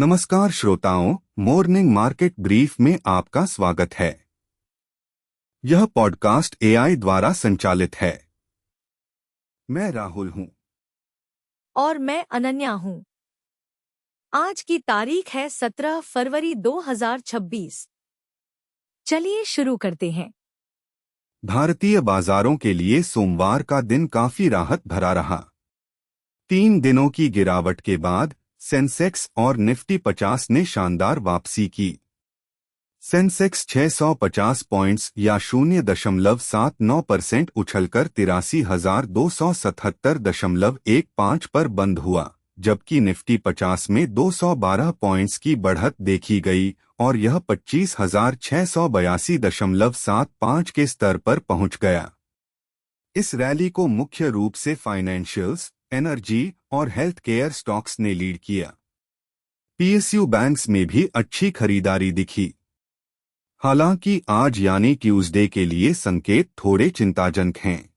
नमस्कार श्रोताओं, morning market brief में आपका स्वागत है। यह पॉडकास्ट एआई द्वारा संचालित है। मैं राहुल हूं। और मैं अनन्या हूँ। आज की तारीख है 17 फरवरी 2026। चलिए शुरू करते हैं। भारतीय बाजारों के लिए सोमवार का दिन काफी राहत भरा रहा। 3 दिनों की गिरावट के बाद सेंसेक्स और निफ्टी 50 ने शानदार वापसी की। सेंसेक्स 650 पॉइंट्स या 0.79% उछलकर 83,277.15 पर बंद हुआ, जबकि निफ्टी 50 में 212 पॉइंट्स की बढ़त देखी गई और यह 25,682.75 के स्तर पर पहुंच गया। इस रैली को मुख्य रूप से फाइनेंशियल्स, एनर्जी और हेल्थ केयर स्टॉक्स ने लीड किया। पीएसयू बैंक्स में भी अच्छी खरीदारी दिखी। हालांकि आज यानी ट्यूसडे के लिए संकेत थोड़े चिंताजनक हैं।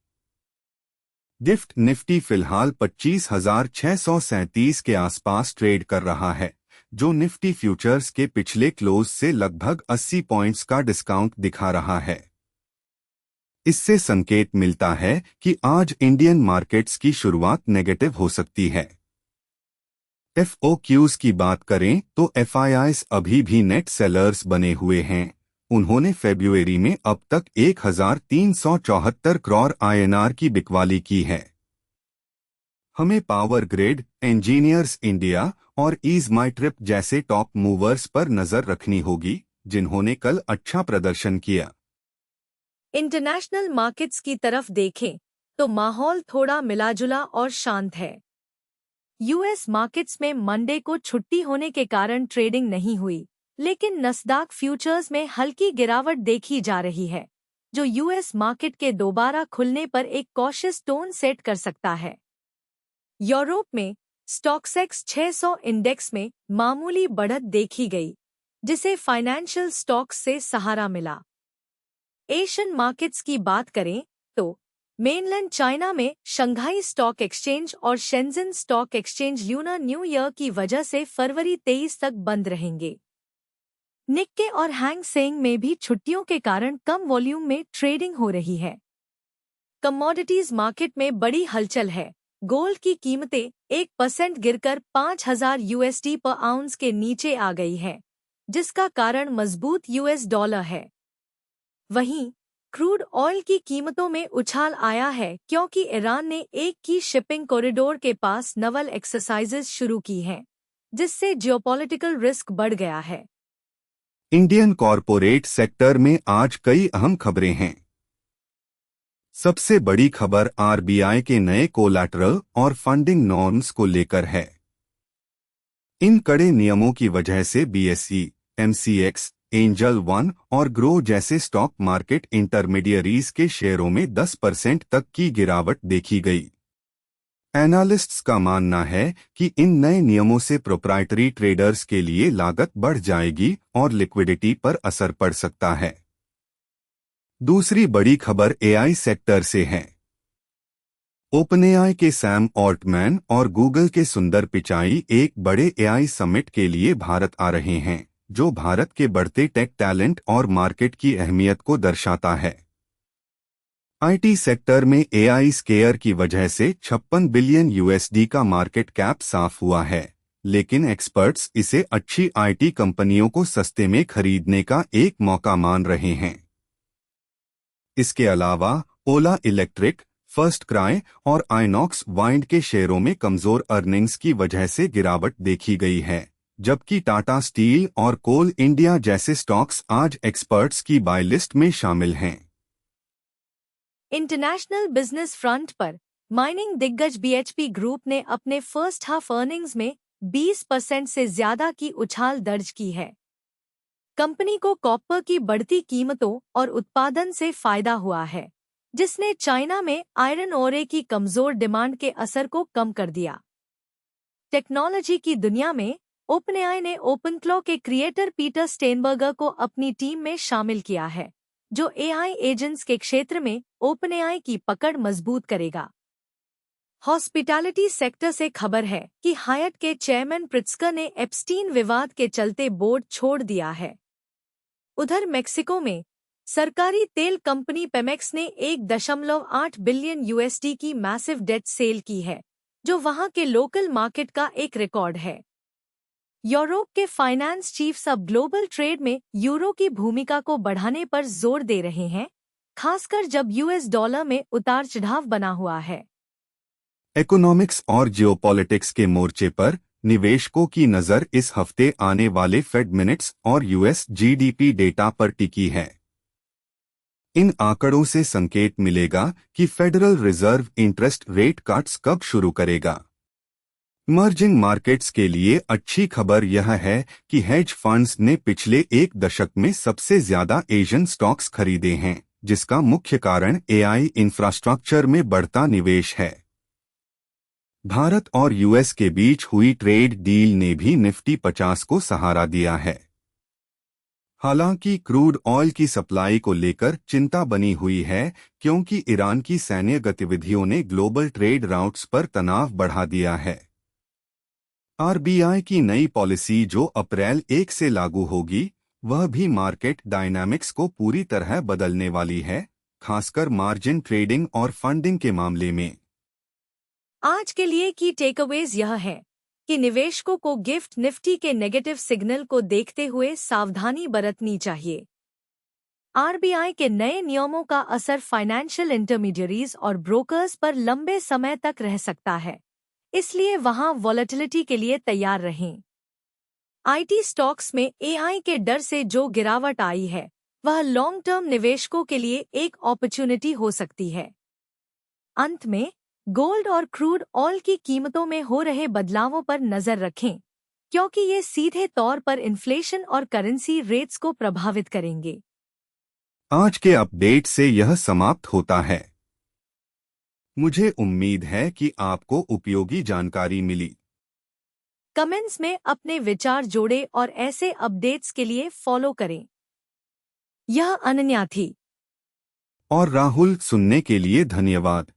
गिफ्ट निफ्टी फिलहाल 25,637 के आसपास ट्रेड कर रहा है, जो निफ्टी फ्यूचर्स के पिछले क्लोज से लगभग 80 पॉइंट्स का डिस्काउंट दिखा रहा है। इससे संकेत मिलता है कि आज इंडियन मार्केट्स की शुरुआत नेगेटिव हो सकती है। एफओक्यूज की बात करें तो एफआईआईज अभी भी नेट सेलर्स बने हुए हैं। उन्होंने फरवरी में अब तक 1,374 करोड़ आईएनआर की बिकवाली की है। हमें पावर ग्रिड, इंजीनियर्स इंडिया और ईज माई ट्रिप जैसे टॉप मूवर्स पर नजर रखनी होगी, जिन्होंने कल अच्छा प्रदर्शन किया। इंटरनेशनल मार्केट्स की तरफ देखें तो माहौल थोड़ा मिलाजुला और शांत है। यूएस मार्केट्स में मंडे को छुट्टी होने के कारण ट्रेडिंग नहीं हुई, लेकिन नस्दाक फ्यूचर्स में हल्की गिरावट देखी जा रही है, जो यूएस मार्केट के दोबारा खुलने पर एक कॉशियस टोन सेट कर सकता है। यूरोप में स्टॉक्सेक्स 600 इंडेक्स में मामूली बढ़त देखी गई, जिसे फाइनेंशियल स्टॉक्स से सहारा मिला। एशियन मार्केट्स की बात करें तो मेनलैंड चाइना में शंघाई स्टॉक एक्सचेंज और Shenzhen stock exchange lunar new year की वजह से फरवरी 23 तक बंद रहेंगे। निक्के और हैंग सेंग में भी छुट्टियों के कारण कम वॉल्यूम में ट्रेडिंग हो रही है। कमोडिटीज मार्केट में बड़ी हलचल है। गोल्ड की कीमतें 1% गिरकर 5,000 यूएसडी पर आउंस के नीचे आ गई है, जिसका कारण मजबूत यूएस डॉलर है। वहीं क्रूड ऑयल की कीमतों में उछाल आया है क्योंकि ईरान ने एक की शिपिंग कॉरिडोर के पास नवल एक्सरसाइजेज शुरू की हैं, जिससे जियोपॉलिटिकल रिस्क बढ़ गया है। इंडियन कॉरपोरेट सेक्टर में आज कई अहम खबरें हैं। सबसे बड़ी खबर आरबीआई के नए कोलैटरल और फंडिंग नॉर्म्स को लेकर है। इन कड़े नियमों की वजह से बीएसई, एमसीएक्स, एंजल वन और ग्रो जैसे स्टॉक मार्केट इंटरमीडियरीज के शेयरों में 10% तक की गिरावट देखी गई। एनालिस्ट्स का मानना है कि इन नए नियमों से प्रोप्राइटरी ट्रेडर्स के लिए लागत बढ़ जाएगी और लिक्विडिटी पर असर पड़ सकता है। दूसरी बड़ी खबर एआई सेक्टर से है। ओपनएआई के सैम ऑल्टमैन और गूगल के सुंदर पिचाई एक बड़े एआई समिट के लिए भारत आ रहे हैं, जो भारत के बढ़ते टेक टैलेंट और मार्केट की अहमियत को दर्शाता है। आईटी सेक्टर में एआई स्केयर की वजह से 56 बिलियन यूएसडी का मार्केट कैप साफ हुआ है, लेकिन एक्सपर्ट्स इसे अच्छी आईटी कंपनियों को सस्ते में खरीदने का एक मौका मान रहे हैं। इसके अलावा ओला इलेक्ट्रिक, फर्स्ट क्राई और आइनॉक्स वाइंड के शेयरों में कमजोर अर्निंग्स की वजह से गिरावट देखी गई है, जबकि टाटा स्टील और कोल इंडिया जैसे स्टॉक्स आज एक्सपर्ट्स की बाय लिस्ट में शामिल हैं। इंटरनेशनल बिजनेस फ्रंट पर माइनिंग दिग्गज बीएचपी ग्रुप ने अपने फर्स्ट हाफ अर्निंग्स में 20% से ज्यादा की उछाल दर्ज की है। कंपनी को कॉपर की बढ़ती कीमतों और उत्पादन से फायदा हुआ है, जिसने चाइना में आयरन ओरे की कमजोर डिमांड के असर को कम कर दिया। टेक्नोलॉजी की दुनिया में ओपनएआई ने ओपनक्लॉ के क्रिएटर पीटर स्टेनबर्गर को अपनी टीम में शामिल किया है, जो एआई एजेंट्स के क्षेत्र में ओपनएआई की पकड़ मजबूत करेगा। हॉस्पिटैलिटी सेक्टर से खबर है कि हायट के चेयरमैन प्रित्स्कर ने एप्स्टीन विवाद के चलते बोर्ड छोड़ दिया है। उधर मेक्सिको में सरकारी तेल कंपनी पेमेक्स ने 1.8 बिलियन यूएसडी की मैसिव डेट सेल की है, जो वहां के लोकल मार्केट का एक रिकॉर्ड है। यूरोप के फाइनेंस चीफ्स अब ग्लोबल ट्रेड में यूरो की भूमिका को बढ़ाने पर जोर दे रहे हैं, खासकर जब यूएस डॉलर में उतार चढ़ाव बना हुआ है। इकोनॉमिक्स और जियोपॉलिटिक्स के मोर्चे पर निवेशकों की नजर इस हफ्ते आने वाले फेड मिनट्स और यूएस जीडीपी डेटा पर टिकी है। इन आंकड़ों से संकेत मिलेगा कि federal reserve interest rate cuts कब शुरू करेगा। इमर्जिंग मार्केट्स के लिए अच्छी खबर यह है कि हेज फंड्स ने पिछले एक दशक में सबसे ज्यादा एशियन स्टॉक्स खरीदे हैं, जिसका मुख्य कारण एआई इंफ्रास्ट्रक्चर में बढ़ता निवेश है। भारत और यूएस के बीच हुई ट्रेड डील ने भी निफ्टी 50 को सहारा दिया है। हालांकि क्रूड ऑयल की सप्लाई को लेकर चिंता बनी हुई है, क्योंकि ईरान की सैन्य गतिविधियों ने ग्लोबल ट्रेड राउट्स पर तनाव बढ़ा दिया है। आरबीआई की नई पॉलिसी जो अप्रैल 1 से लागू होगी, वह भी मार्केट डायनामिक्स को पूरी तरह बदलने वाली है, खासकर मार्जिन ट्रेडिंग और फंडिंग के मामले में। आज के लिए की टेकअवेज यह है कि निवेशकों को गिफ्ट निफ्टी के नेगेटिव सिग्नल को देखते हुए सावधानी बरतनी चाहिए। आरबीआई के नए नियमों का असर फाइनेंशियल इंटरमीडियरीज और ब्रोकर्स पर लंबे समय तक रह सकता है, इसलिए वहां वॉलेटिलिटी के लिए तैयार रहें। आईटी स्टॉक्स में एआई के डर से जो गिरावट आई है, वह लॉन्ग टर्म निवेशकों के लिए एक अपॉर्चुनिटी हो सकती है। अंत में गोल्ड और क्रूड ऑयल की कीमतों में हो रहे बदलावों पर नजर रखें, क्योंकि ये सीधे तौर पर इन्फ्लेशन और करेंसी रेट्स को प्रभावित करेंगे। आज के अपडेट से यह समाप्त होता है। मुझे उम्मीद है कि आपको उपयोगी जानकारी मिली। कमेंट्स में अपने विचार जोड़ें और ऐसे अपडेट्स के लिए फॉलो करें। यह अनन्या थी। और राहुल, सुनने के लिए धन्यवाद।